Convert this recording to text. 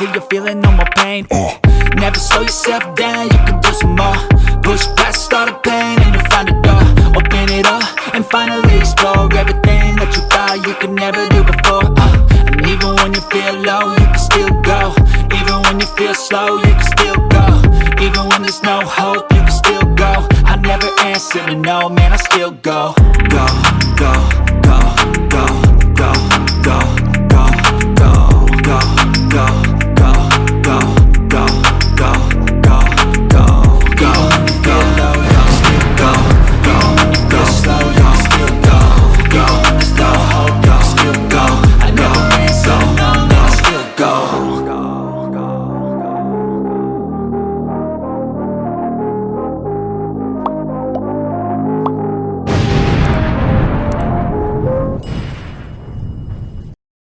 till you're feeling no more pain. Never slow yourself down, you can do some more. Push past all the pain and you'll find a door. Open it up and finally explore everything that you thought you could never do before. And even when you feel low, you can still go. Even when you feel slow, you can still go. Even when there's no hope, you can still go. I never answer to no, man, I still go.